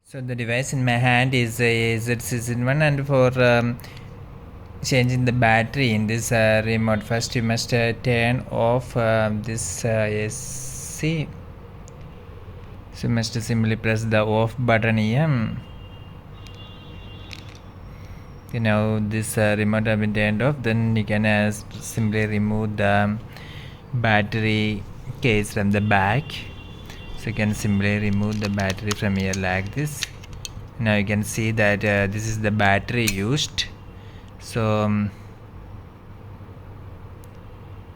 So the device in my hand is a Z1, and for changing the battery in this remote, first you must turn off this AC. So you must simply press the off button here. Now this remote has been turned off. Then you can simply remove the battery case from the back. So you can simply remove the battery from here like this. Now you can see that this is the battery used. So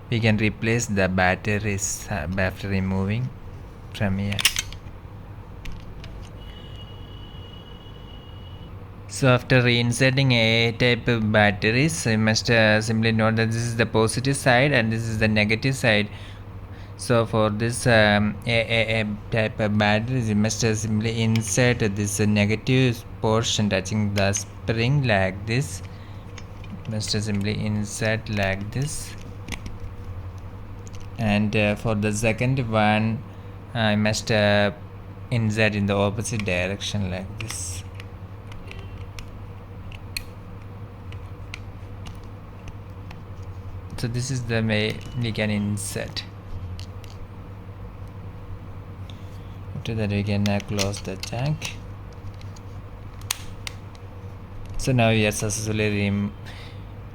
we can replace the batteries after removing from here. So after reinserting a type of batteries, you must simply note that this is the positive side and this is the negative side. So for this a type of batteries, you must simply insert this negative portion touching the spring like this. You must simply insert like this. And for the second one, I must insert in the opposite direction like this. So this is the way we can insert. After that we can close the tank. So now we have successfully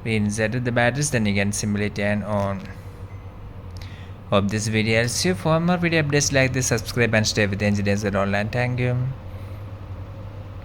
reinserted the batteries. Then you can simply turn on. Hope this video helps you. For more video updates like this, subscribe and stay with Engineers Online. Thank you.